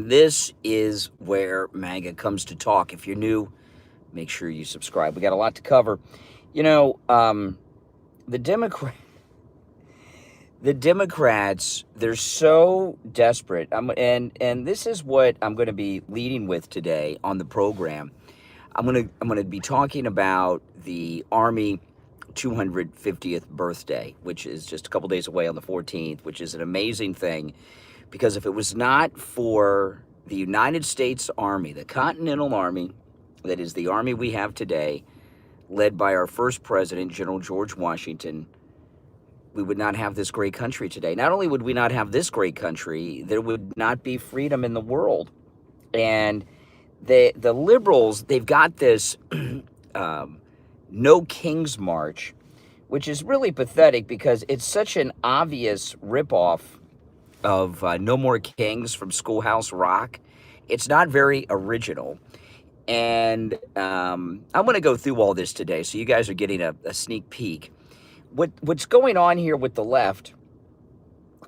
This is where MAGA comes to talk. If you're new, make sure you subscribe. We got a lot to cover. You know, the Democrats, they're so desperate. And this is what I'm going to be leading with today on the program. I'm going to be talking about the Army 250th birthday, which is just a couple days away on the 14th, which is an amazing thing. Because if it was not for the United States Army, the Continental Army, that is the Army we have today, led by our first president, General George Washington, we would not have this great country today. Not only would we not have this great country, there would not be freedom in the world. And the liberals, they've got this No Kings March, which is really pathetic because it's such an obvious ripoff of No More Kings from Schoolhouse Rock. It's not very original. And I'm going to go through all this today, so you guys are getting a sneak peek. What's going on here with the left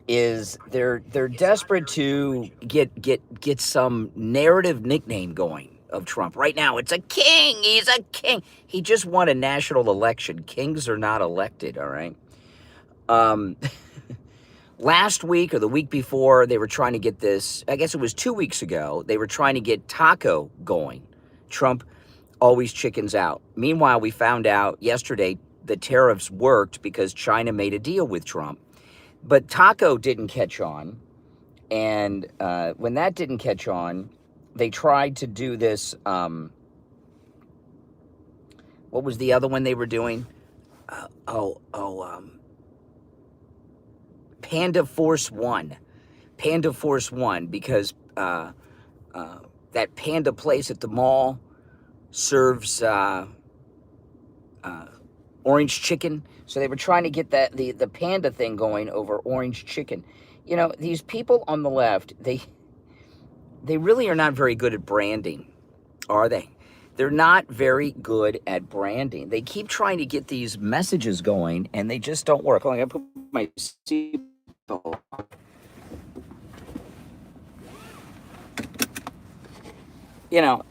is they're desperate to get some narrative nickname going of Trump. Right now, it's a king. He's a king. He just won a national election. Kings are not elected, all right? Last week or the week before, they were trying to get this, I guess it was 2 weeks ago, they were trying to get taco going. Trump always chickens out. Meanwhile, we found out yesterday the tariffs worked because China made a deal with Trump. But taco didn't catch on. And when that didn't catch on, they tried to do this. What was the other one they were doing? Panda Force One. Panda Force One, because that panda place at the mall serves orange chicken. So they were trying to get the panda thing going over orange chicken. You know, these people on the left, they really are not very good at branding, are they? They're not very good at branding. They keep trying to get these messages going, and they just don't work. Oh, I'm going to put my seatbelt on. You know,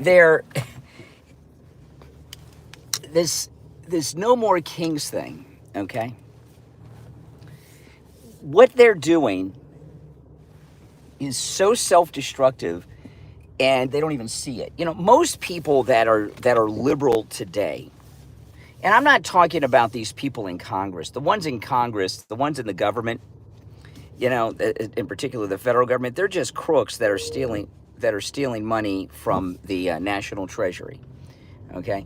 this No More Kings thing, okay? What they're doing is so self-destructive, and they don't even see it. You know, most people that are liberal today, and I'm not talking about these people in Congress. The ones in Congress, the ones in the government, you know, in particular the federal government, they're just crooks that are stealing money from the national treasury. Okay,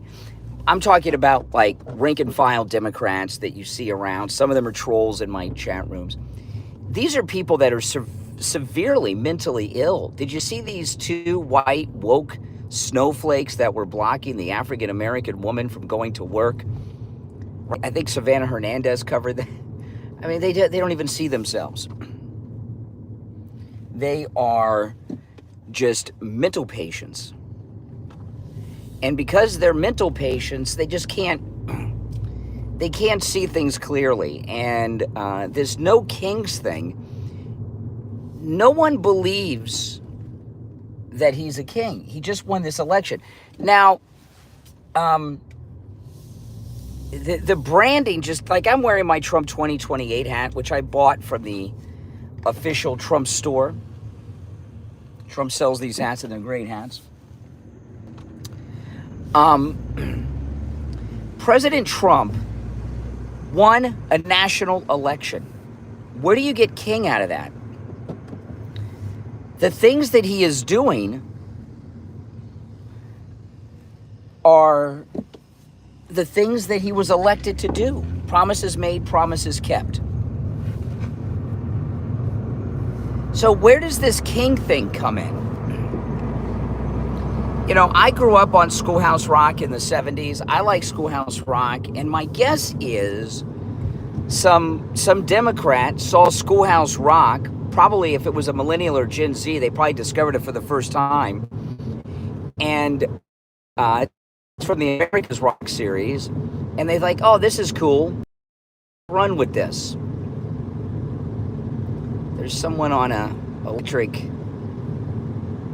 I'm talking about like rank and file Democrats that you see around. Some of them are trolls in my chat rooms. These are people that are severely mentally ill. Did you see these two white woke snowflakes that were blocking the African American woman from going to work? I think Savannah Hernandez covered that. I mean, they don't even see themselves. They are just mental patients. And because they're mental patients, they just can't see things clearly. And this No Kings thing, no one believes that he's a king. He just won this election. Now, the branding, just like I'm wearing my Trump 2028 hat, which I bought from the official Trump store. Trump sells these hats, and they're great hats. President Trump won a national election. Where do you get king out of that? The things that he is doing are the things that he was elected to do. Promises made, promises kept. So where does this king thing come in? You know, I grew up on Schoolhouse Rock in the 70s. I like Schoolhouse Rock, and my guess is some Democrat saw Schoolhouse Rock. Probably if it was a millennial or Gen Z, they probably discovered it for the first time. And it's from the America's Rock series. And they're like, oh, this is cool. Run with this. There's someone on a electric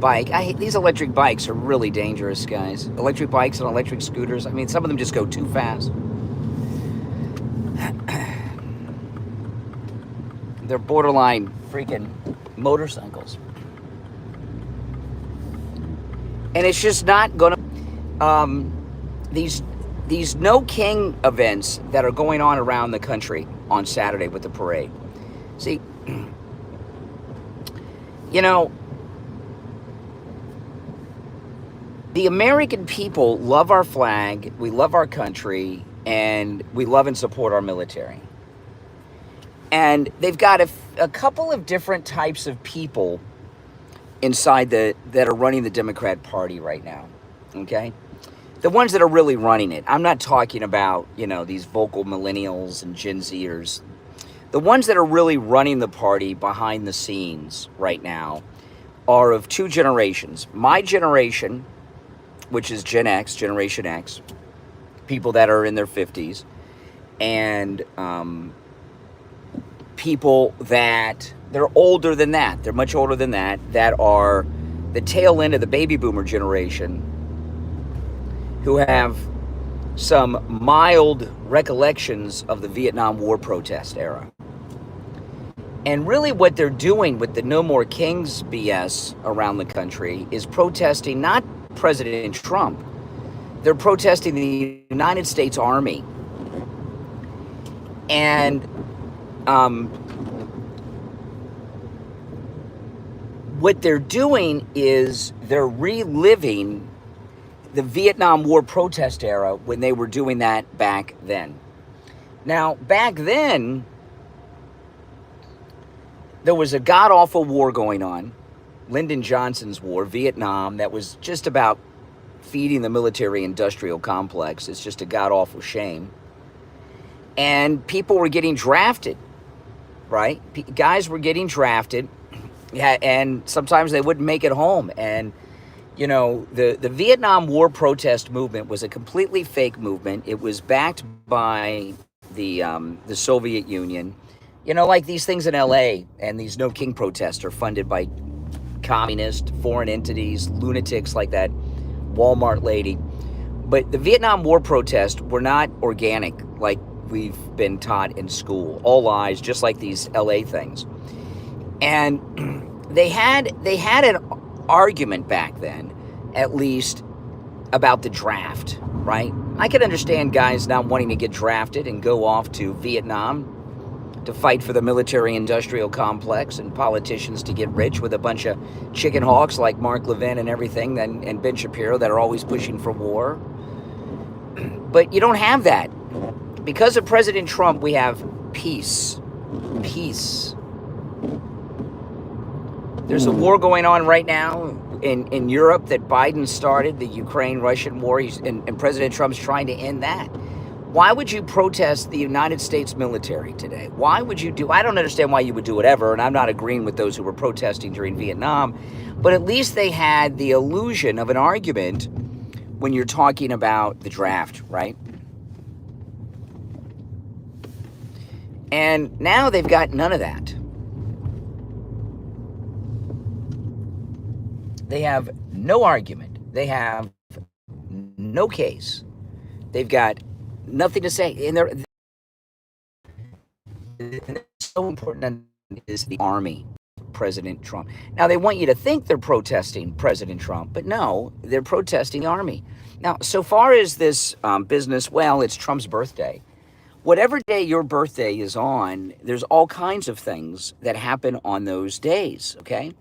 bike. These electric bikes are really dangerous, guys. Electric bikes and electric scooters. I mean, some of them just go too fast. They're borderline freaking motorcycles. And it's just not going to... These No King events that are going on around the country on Saturday with the parade. See, you know, the American people love our flag, we love our country, and we love and support our military. And they've got a couple of different types of people inside that are running the Democrat Party right now, okay? The ones that are really running it. I'm not talking about, you know, these vocal millennials and Gen Zers. The ones that are really running the party behind the scenes right now are of two generations. My generation, which is Gen X, Generation X, people that are in their 50s, and people that, they're older than that. They're much older than that are the tail end of the baby boomer generation, who have some mild recollections of the Vietnam War protest era. And really what they're doing with the No More Kings BS around the country is protesting not President Trump, they're protesting the United States Army. And what they're doing is they're reliving the Vietnam War protest era when they were doing that back then. Now, back then, there was a god-awful war going on, Lyndon Johnson's war, Vietnam, that was just about feeding the military-industrial complex. It's just a god-awful shame. And people were getting drafted, right? Guys were getting drafted, and sometimes they wouldn't make it home. And you know, the Vietnam War protest movement was a completely fake movement. It was backed by the Soviet Union. You know, like these things in LA and these No King protests are funded by communist, foreign entities, lunatics like that Walmart lady. But the Vietnam War protests were not organic like we've been taught in school. All lies, just like these LA things. And they had an argument back then, at least, about the draft, right? I could understand guys not wanting to get drafted and go off to Vietnam to fight for the military-industrial complex and politicians to get rich with a bunch of chicken hawks like Mark Levin and everything, and Ben Shapiro that are always pushing for war. But you don't have that. Because of President Trump, we have peace. Peace. There's a war going on right now in Europe that Biden started, the Ukraine-Russian war, and President Trump's trying to end that. Why would you protest the United States military today? Why would you do... I don't understand why you would do whatever, and I'm not agreeing with those who were protesting during Vietnam, but at least they had the illusion of an argument when you're talking about the draft, right? And now they've got none of that. They have no argument. They have no case. They've got nothing to say. And they're so important is the army, President Trump. Now, they want you to think they're protesting President Trump, but no, they're protesting the army. Now, so far as this business, well, it's Trump's birthday. Whatever day your birthday is on, there's all kinds of things that happen on those days, okay?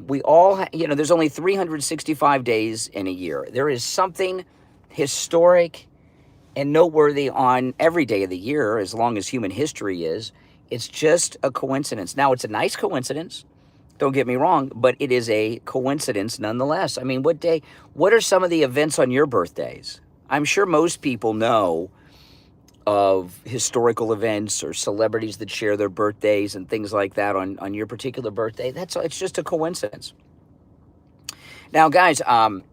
We all, there's only 365 days in a year. There is something historic and noteworthy on every day of the year, as long as human history is. It's just a coincidence. Now, it's a nice coincidence, don't get me wrong, but it is a coincidence nonetheless. I mean, what are some of the events on your birthdays? I'm sure most people know of historical events or celebrities that share their birthdays and things like that on your particular birthday. It's just a coincidence. Now, guys,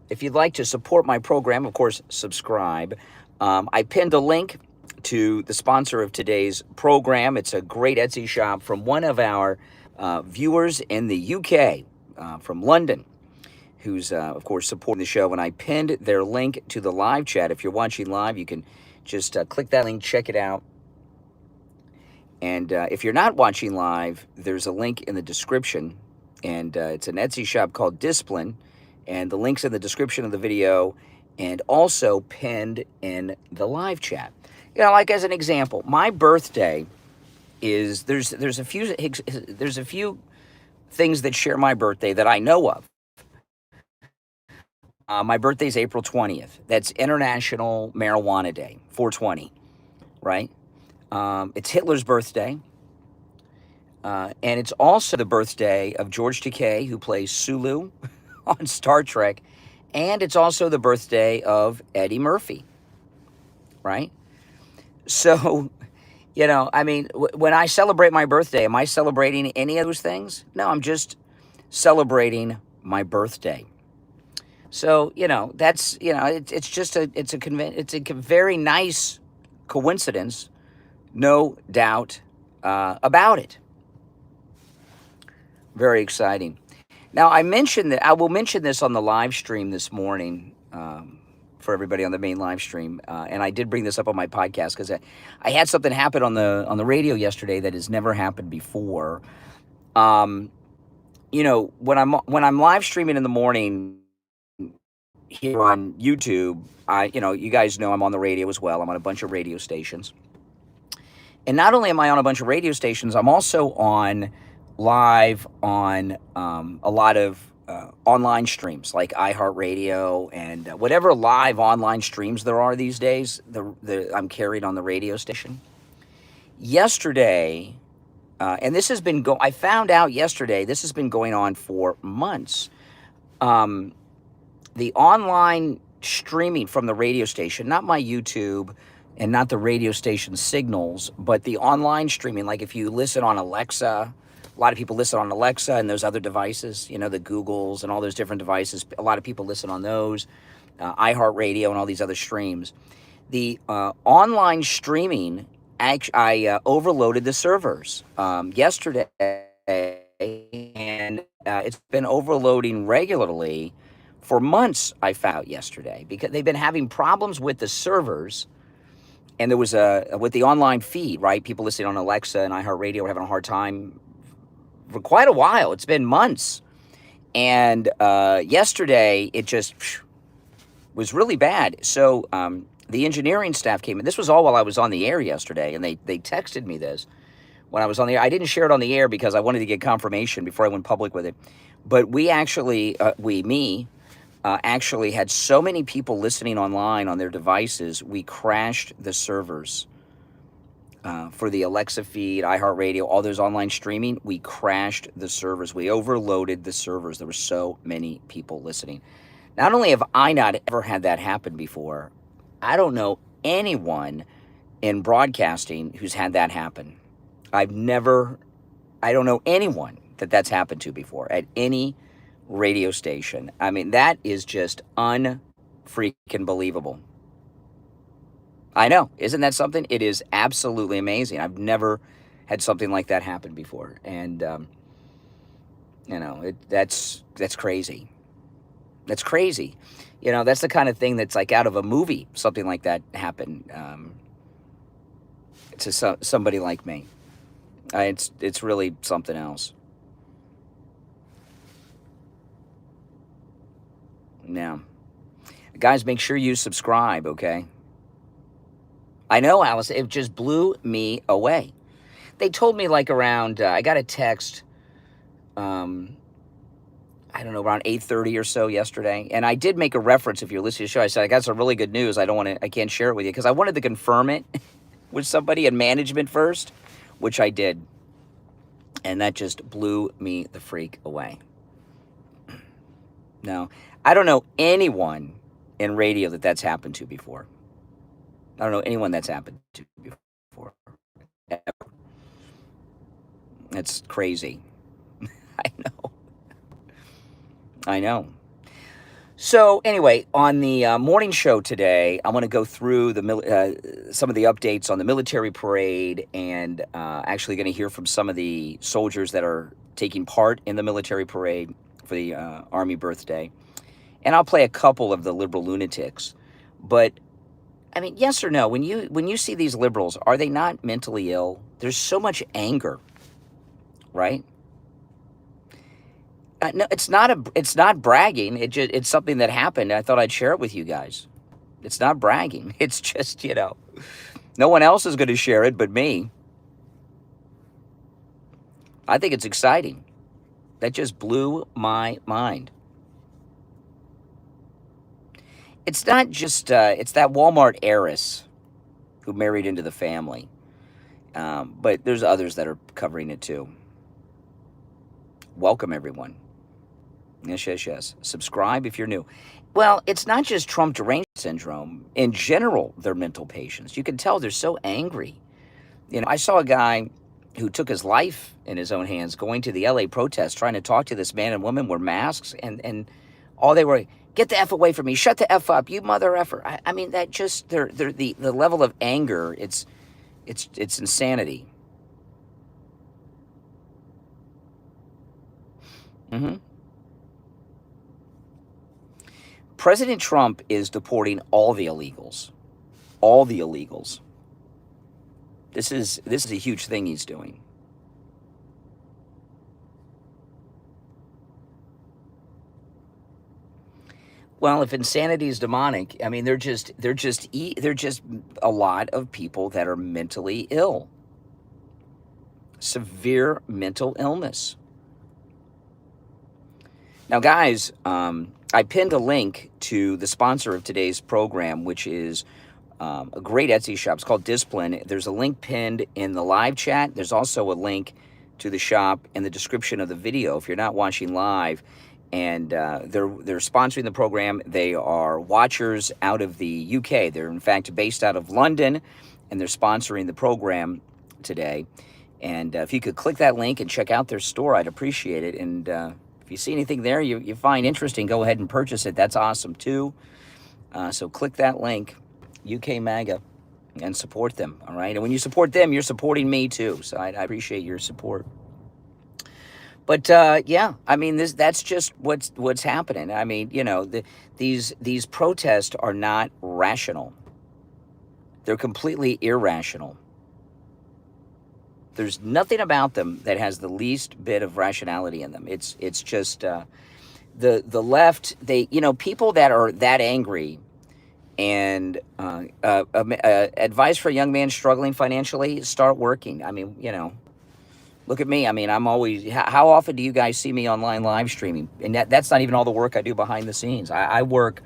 if you'd like to support my program, of course, subscribe. I pinned a link to the sponsor of today's program. It's a great Etsy shop from one of our viewers in the UK. from London, who's, of course, supporting the show. And I pinned their link to the live chat. If you're watching live, you can just click that link, check it out. And if you're not watching live, there's a link in the description. And it's an Etsy shop called Discipline. And the link's in the description of the video and also pinned in the live chat. You know, like as an example, my birthday is, there's a few things that share my birthday that I know of. My birthday's April 20th. That's International Marijuana Day, 420, right? It's Hitler's birthday. And it's also the birthday of George Takei, who plays Sulu on Star Trek. And it's also the birthday of Eddie Murphy, right? So, you know, I mean, when I celebrate my birthday, am I celebrating any of those things? No, I'm just celebrating my birthday. So, you know, that's, you know, it's a very nice coincidence, no doubt about it. Very exciting. Now, I will mention this on the live stream this morning for everybody on the main live stream, and I did bring this up on my podcast because I had something happen on the radio yesterday that has never happened before. You know, when I'm live streaming in the morning here on YouTube, you guys know I'm on the radio as well. I'm on a bunch of radio stations. And not only am I on a bunch of radio stations, I'm also on live on a lot of online streams like iHeartRadio and whatever live online streams there are these days, I'm carried on the radio station. Yesterday, and this has been I found out yesterday, this has been going on for months. The online streaming from the radio station, not my YouTube and not the radio station signals, but the online streaming, like if you listen on Alexa, a lot of people listen on Alexa and those other devices, you know, the Googles and all those different devices. A lot of people listen on those, iHeartRadio and all these other streams. The online streaming, I overloaded the servers yesterday, and it's been overloading regularly for months, I found out yesterday, because they've been having problems with the servers. And there was with the online feed, right? People listening on Alexa and iHeartRadio were having a hard time for quite a while. It's been months. And yesterday, it just was really bad. So the engineering staff came in. This was all while I was on the air yesterday, and they texted me this when I was on the air. I didn't share it on the air because I wanted to get confirmation before I went public with it. But we actually, actually had so many people listening online on their devices, we crashed the servers for the Alexa feed, iHeartRadio, all those online streaming. We crashed the servers. We overloaded the servers. There were so many people listening. Not only have I not ever had that happen before, I don't know anyone in broadcasting who's had that happen. I don't know anyone that's happened to before at any radio station. I mean, that is just unfreaking believable. I know. Isn't that something? It is absolutely amazing. I've never had something like that happen before. And, you know, that's crazy. That's crazy. You know, that's the kind of thing that's like out of a movie, something like that happened to somebody like me. It's really something else. Now, guys, make sure you subscribe, okay? I know, Alice, it just blew me away. They told me like around, I got a text, I don't know, around 8:30 or so yesterday. And I did make a reference, if you're listening to the show, I said, I got some really good news. I can't share it with you because I wanted to confirm it with somebody in management first, which I did. And that just blew me the freak away. No, I don't know anyone in radio that's happened to before. I don't know anyone that's happened to before. Ever. That's crazy. I know. So anyway, on the morning show today, I'm going to go through some of the updates on the military parade, and actually going to hear from some of the soldiers that are taking part in the military parade for the Army birthday. And I'll play a couple of the liberal lunatics. But, I mean, yes or no, when you see these liberals, are they not mentally ill? There's so much anger, right? No, it's not bragging. It's something that happened. I thought I'd share it with you guys. It's not bragging. It's just, no one else is going to share it but me. I think it's exciting. That just blew my mind. It's not just, it's that Walmart heiress who married into the family. But there's others that are covering it too. Welcome, everyone. Yes. Subscribe if you're new. Well, it's not just Trump derangement syndrome. In general, they're mental patients. You can tell they're so angry. I saw a guy who took his life in his own hands going to the LA protest, trying to talk to this man and woman wear masks, and all they were, get the F away from me, shut the F up, you mother effer. I mean, that just, the level of anger, it's insanity. President Trump is deporting all the illegals. All the illegals. This is a huge thing he's doing. Well, if insanity is demonic, I mean, they're just a lot of people that are mentally ill. Severe mental illness. Now, guys, I pinned a link to the sponsor of today's program, which is a great Etsy shop. It's called Discipline. There's a link pinned in the live chat. There's also a link to the shop in the description of the video if you're not watching live. And they're sponsoring the program. They are watchers out of the UK. They're, in fact, based out of London, and they're sponsoring the program today. And if you could click that link and check out their store, I'd appreciate it. And if you see anything there you find interesting, go ahead and purchase it. That's awesome, too. So click that link, UK MAGA, and support them, all right? And when you support them, you're supporting me, too. So I appreciate your support. But, yeah, I mean, that's just what's happening. I mean, these protests are not rational. They're completely irrational. There's nothing about them that has the least bit of rationality in them. It's just the left. People that are that angry, and advice for a young man struggling financially: start working. I mean, look at me. I mean, I'm always. How often do you guys see me online live streaming? And that's not even all the work I do behind the scenes. I work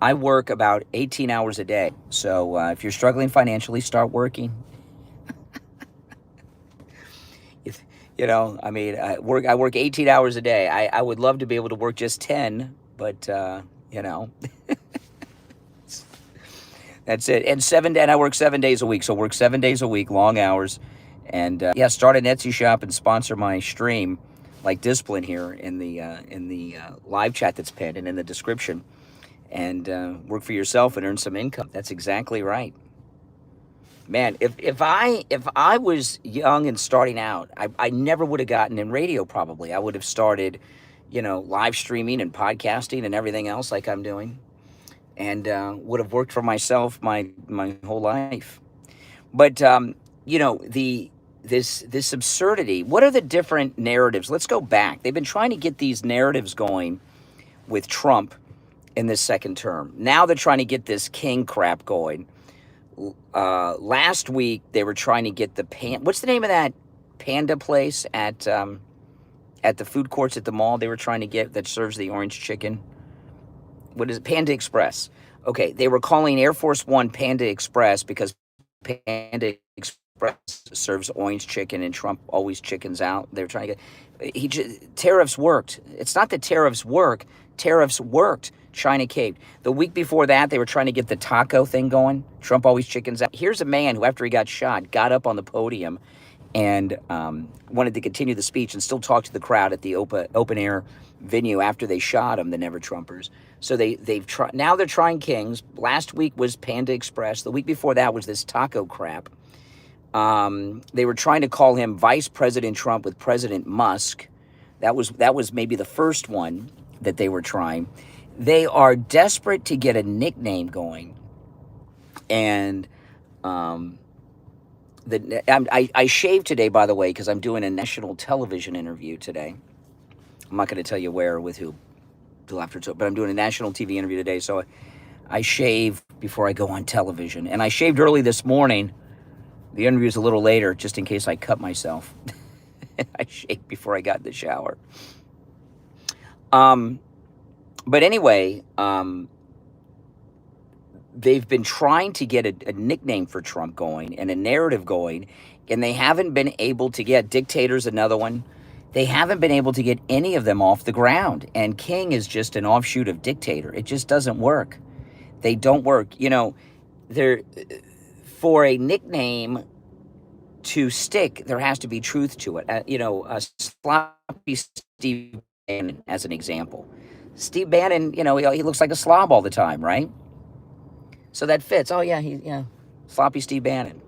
about 18 hours a day. So if you're struggling financially, start working. I mean, I work 18 hours a day. I would love to be able to work just 10, but that's it. And I work 7 days a week. So work 7 days a week, long hours, and start an Etsy shop and sponsor my stream, like Discipline here in the live chat that's pinned and in the description, and work for yourself and earn some income. That's exactly right. Man, if I was young and starting out, I never would have gotten in radio probably. I would have started, live streaming and podcasting and everything else like I'm doing, and would have worked for myself my whole life. But, this absurdity, what are the different narratives? Let's go back. They've been trying to get these narratives going with Trump in this second term. Now they're trying to get this king crap going. Last week they were trying to get what's the name of that panda place at the food courts at the mall they were trying to get that serves the orange chicken? What is it? Panda Express. Okay, they were calling Air Force One Panda Express because Panda Express serves orange chicken and Trump always chickens out. They were trying to get tariffs worked. It's not that tariffs work. Tariffs worked. China caved. The week before that, they were trying to get the taco thing going. Trump always chickens out. Here's a man who, after he got shot, got up on the podium and wanted to continue the speech and still talk to the crowd at the open air venue after they shot him, the Never Trumpers. So now they're trying kings. Last week was Panda Express. The week before that was this taco crap. They were trying to call him Vice President Trump with President Musk. That was maybe the first one that they were trying. They are desperate to get a nickname going, and I shaved today, by the way, because I'm doing a national television interview today. I'm not going to tell you where or with who till after, but I'm doing a national TV interview today, so I shave before I go on television. And I shaved early this morning. The interview's a little later, just in case I cut myself. I shaved before I got in the shower. But anyway, they've been trying to get a nickname for Trump going and a narrative going, and they haven't been able to get. Dictator's another one. They haven't been able to get any of them off the ground. And King is just an offshoot of dictator. It just doesn't work. They don't work. You know, they're, for a nickname to stick, there has to be truth to it. You know, sloppy Steve Bannon, as an example. Steve Bannon, you know, he looks like a slob all the time, right? So that fits. Oh, yeah, sloppy Steve Bannon.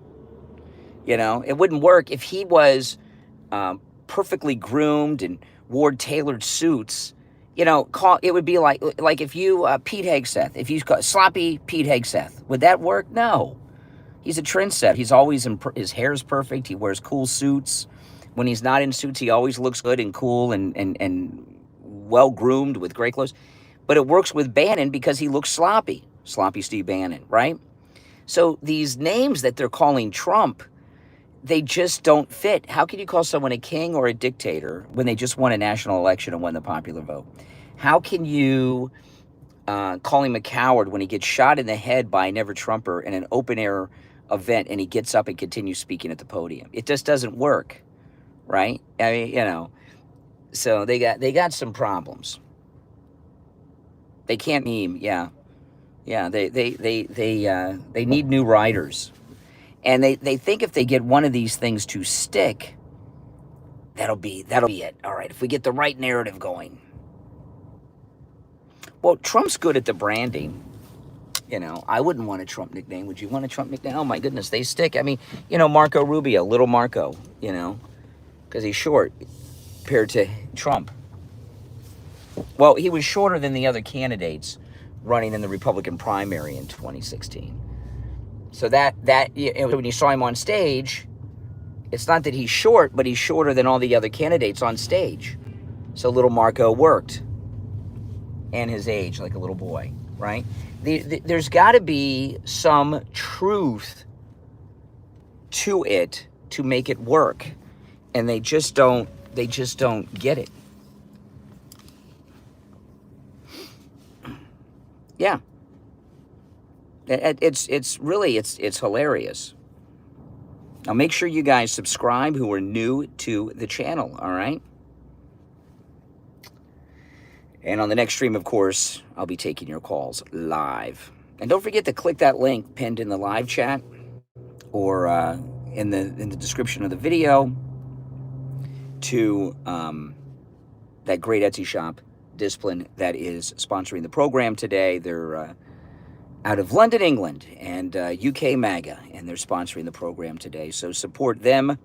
You know, it wouldn't work if he was perfectly groomed and wore tailored suits. You know, it would be like if you, Pete Hegseth, if you got sloppy Pete Hegseth, would that work? No. He's a trendsetter. He's always, his hair's perfect. He wears cool suits. When he's not in suits, he always looks good and cool and well-groomed with great clothes. But it works with Bannon because he looks sloppy. Sloppy Steve Bannon, right? So these names that they're calling Trump, they just don't fit. How can you call someone a king or a dictator when they just won a national election and won the popular vote? How can you call him a coward when he gets shot in the head by a never-Trumper in an open-air event and he gets up and continues speaking at the podium? It just doesn't work, right? I mean, you know, so they got some problems. They can't meme, yeah. They need new writers. And they think if they get one of these things to stick, that'll be it. All right, if we get the right narrative going. Well, Trump's good at the branding. You know, I wouldn't want a Trump nickname. Would you want a Trump nickname? Oh, my goodness, they stick. I mean, you know, Marco Rubio, little Marco, you know, because he's short compared to Trump. Well, he was shorter than the other candidates running in the Republican primary in 2016. So that when you saw him on stage, it's not that he's short, but he's shorter than all the other candidates on stage. So little Marco worked. And his age, like a little boy, right? There's got to be some truth to it to make it work. And they just don't get it. Yeah. It's really hilarious. Now make sure you guys subscribe who are new to the channel, all right? And on the next stream, of course, I'll be taking your calls live. And don't forget to click that link pinned in the live chat or in the description of the video to that great Etsy shop, Discipline, that is sponsoring the program today. They're out of London, England, and UK MAGA, and they're sponsoring the program today. So support them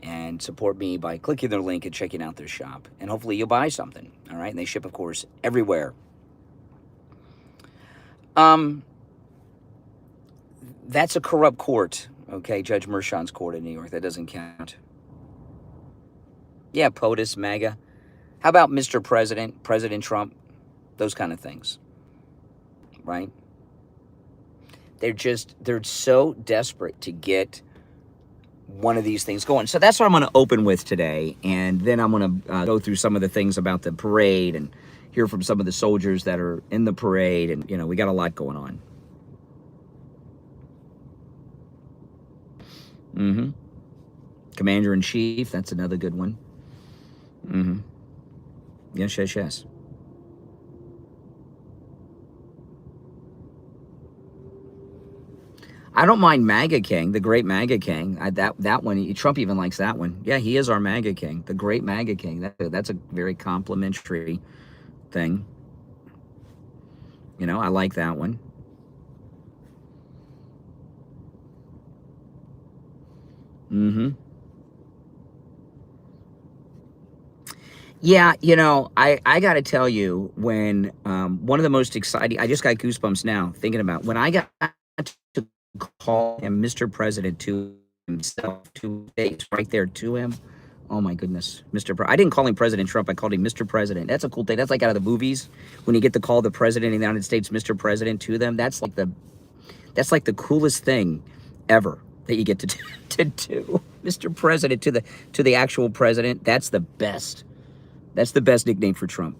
and support me by clicking their link and checking out their shop. And hopefully you'll buy something, all right? And they ship, of course, everywhere. That's a corrupt court, okay? Judge Merchan's court in New York. That doesn't count. Yeah, POTUS, MAGA. How about Mr. President, President Trump? Those kind of things, right? They're so desperate to get one of these things going. So that's what I'm going to open with today. And then I'm going to go through some of the things about the parade and hear from some of the soldiers that are in the parade. And, you know, we got a lot going on. Commander-in-Chief, that's another good one. Yes. I don't mind MAGA King, the great MAGA King. That one, Trump even likes that one. Yeah, he is our MAGA King, the great MAGA King. That's a very complimentary thing. You know, I like that one. Yeah, you know, I got to tell you, when one of the most exciting, I just got goosebumps now thinking about when I got to call him Mr. President to himself, to face right there to him. Oh my goodness, I didn't call him President Trump. I called him Mr. President. That's a cool thing. That's like out of the movies when you get to call the president of the United States Mr. President to them. That's like the coolest thing ever that you get to do. Mr. President to the actual president. That's the best. That's the best nickname for Trump.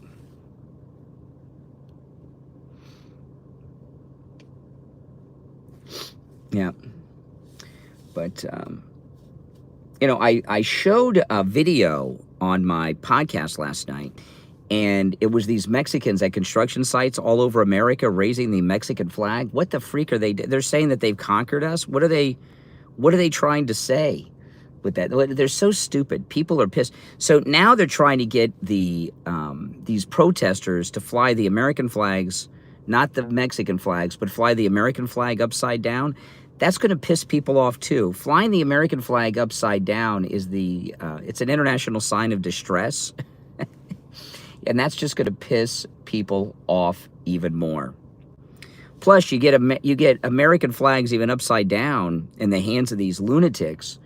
Yeah. But, you know, I showed a video on my podcast last night, and it was these Mexicans at construction sites all over America raising the Mexican flag. What the freak are they? They're saying that they've conquered us. What are they trying to say with that? They're so stupid. People are pissed. So now they're trying to get these protesters to fly the American flags, not the Mexican flags, but fly the American flag upside down. That's going to piss people off too. Flying the American flag upside down is it's an international sign of distress. And that's just going to piss people off even more. Plus, you get American flags even upside down in the hands of these lunatics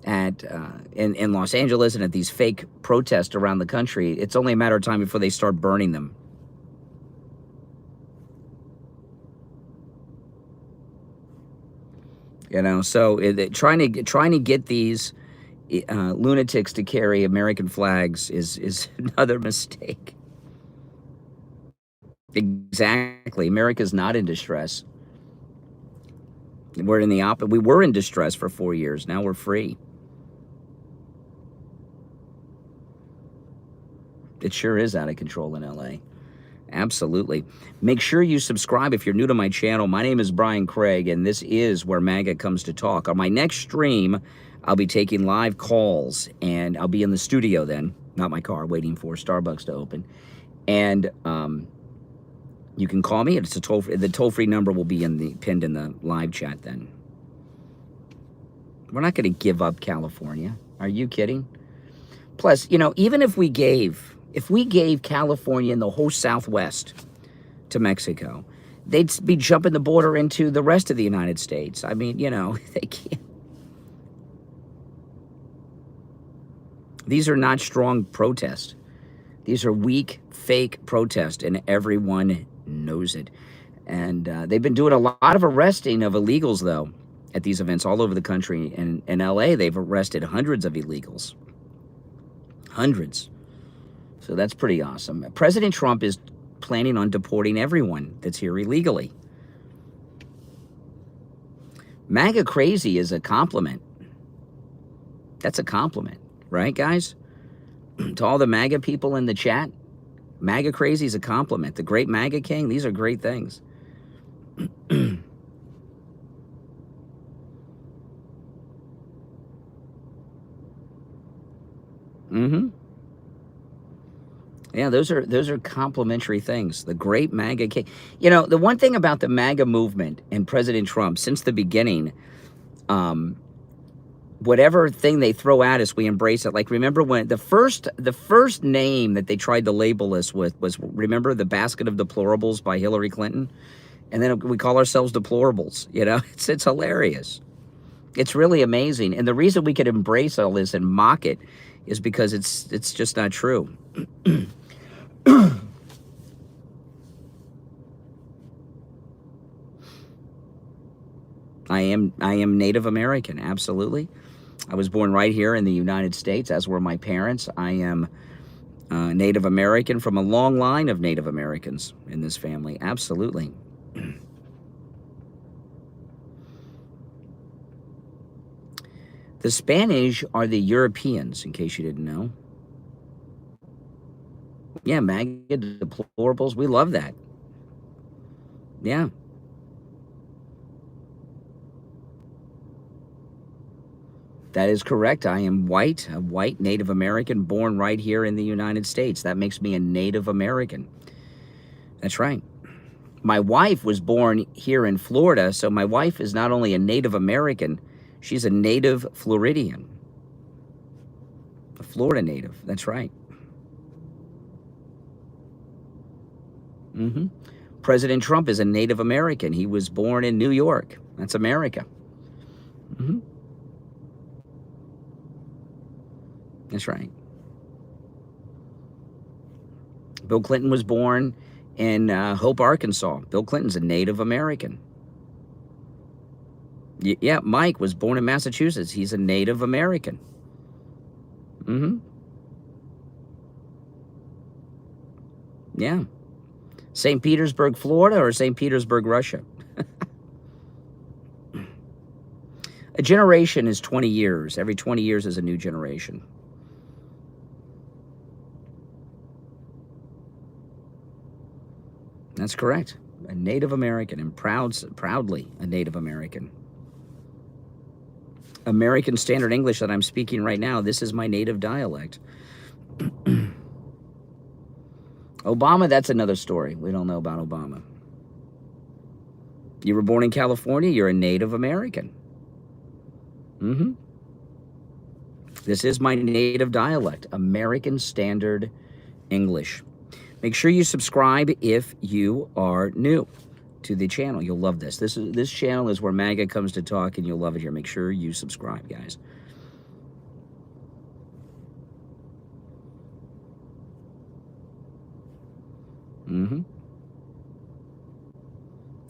in Los Angeles and at these fake protests around the country. It's only a matter of time before they start burning them. You know, so trying to get these lunatics to carry American flags is another mistake. Exactly. America's not in distress. We're in the opposite. We were in distress for 4 years. Now we're free. It sure is out of control in LA. Absolutely. Make sure you subscribe if you're new to my channel. My name is Brian Craig, and this is where MAGA comes to talk. On my next stream, I'll be taking live calls, and I'll be in the studio then, not my car, waiting for Starbucks to open. And you can call me. The toll-free number will be pinned in the live chat then. We're not going to give up California. Are you kidding? Plus, you know, even if we gave California and the whole Southwest to Mexico, they'd be jumping the border into the rest of the United States. I mean, you know, they can't. These are not strong protests. These are weak, fake protests, and everyone knows it. And they've been doing a lot of arresting of illegals, though, at these events all over the country. And in LA, they've arrested hundreds of illegals. Hundreds. So that's pretty awesome. President Trump is planning on deporting everyone that's here illegally. MAGA crazy is a compliment. That's a compliment, right, guys? To all the MAGA people in the chat, MAGA crazy is a compliment. The great MAGA king, these are great things. Mm-hmm. Yeah, those are complimentary things. The great MAGA king. You know, the one thing about the MAGA movement and President Trump since the beginning, whatever thing they throw at us, we embrace it. Like, remember when the first name that they tried to label us with was, remember, the basket of deplorables by Hillary Clinton? And then we call ourselves deplorables. You know, it's hilarious. It's really amazing. And the reason we could embrace all this and mock it is because it's just not true. I am Native American, absolutely. I was born right here in the United States, as were my parents. I am Native American from a long line of Native Americans in this family, absolutely. The Spanish are the Europeans, in case you didn't know. Yeah, MAGA deplorables, we love that. Yeah. That is correct. I am white, a white Native American born right here in the United States. That makes me a Native American. That's right. My wife was born here in Florida, so my wife is not only a Native American, she's a native Floridian. A Florida native, that's right. Mm-hmm. President Trump is a Native American. He was born in New York. That's America. Mm-hmm. That's right. Bill Clinton was born in Hope, Arkansas. Bill Clinton's a Native American. Yeah, Mike was born in Massachusetts. He's a Native American. Mm-hmm. Yeah. St. Petersburg, Florida, or St. Petersburg, Russia? A generation is 20 years. Every 20 years is a new generation. That's correct. A Native American, and proudly a Native American. American Standard English that I'm speaking right now, this is my native dialect. Obama, that's another story. We don't know about Obama. You were born in California, you're a Native American. Mm-hmm. This is my native dialect, American Standard English. Make sure you subscribe if you are new to the channel. You'll love this. This channel is where MAGA comes to talk, and you'll love it here. Make sure you subscribe, guys. Mm-hmm.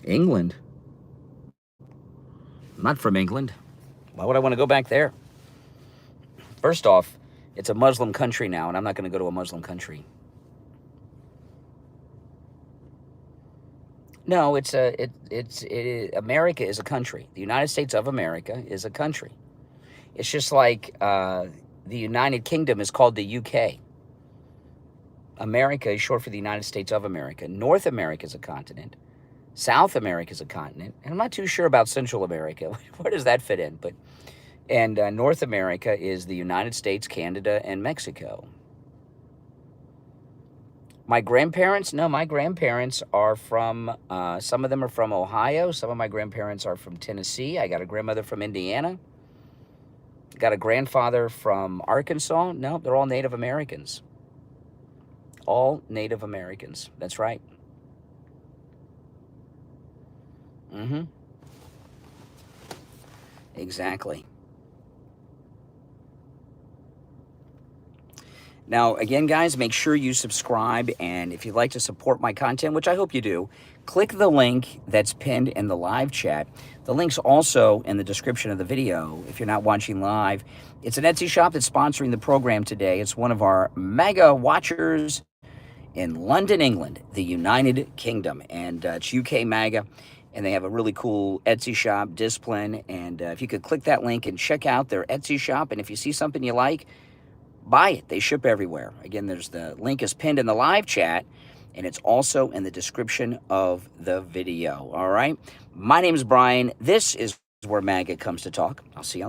England. I'm not from England. Why would I want to go back there? First off, it's a Muslim country now, and I'm not going to go to a Muslim country. No, America is a country. The United States of America is a country. It's just like the United Kingdom is called the UK. America is short for the United States of America. North America is a continent. South America is a continent. And I'm not too sure about Central America. Where does that fit in? And North America is the United States, Canada, and Mexico. My grandparents? No, my grandparents are from, some of them are from Ohio. Some of my grandparents are from Tennessee. I got a grandmother from Indiana. Got a grandfather from Arkansas. No, they're all Native Americans. All Native Americans. That's right. Mm-hmm. Exactly. Now, again, guys, make sure you subscribe, and if you'd like to support my content, which I hope you do, click the link that's pinned in the live chat. The link's also in the description of the video if you're not watching live. It's an Etsy shop that's sponsoring the program today. It's one of our MAGA watchers in London, England, the United Kingdom, and it's UK MAGA, and they have a really cool Etsy shop, Discipline, and if you could click that link and check out their Etsy shop, and if you see something you like, buy it. They ship everywhere. Again, the link is pinned in the live chat, and it's also in the description of the video. All right? My name is Brian. This is where MAGA comes to talk. I'll see you on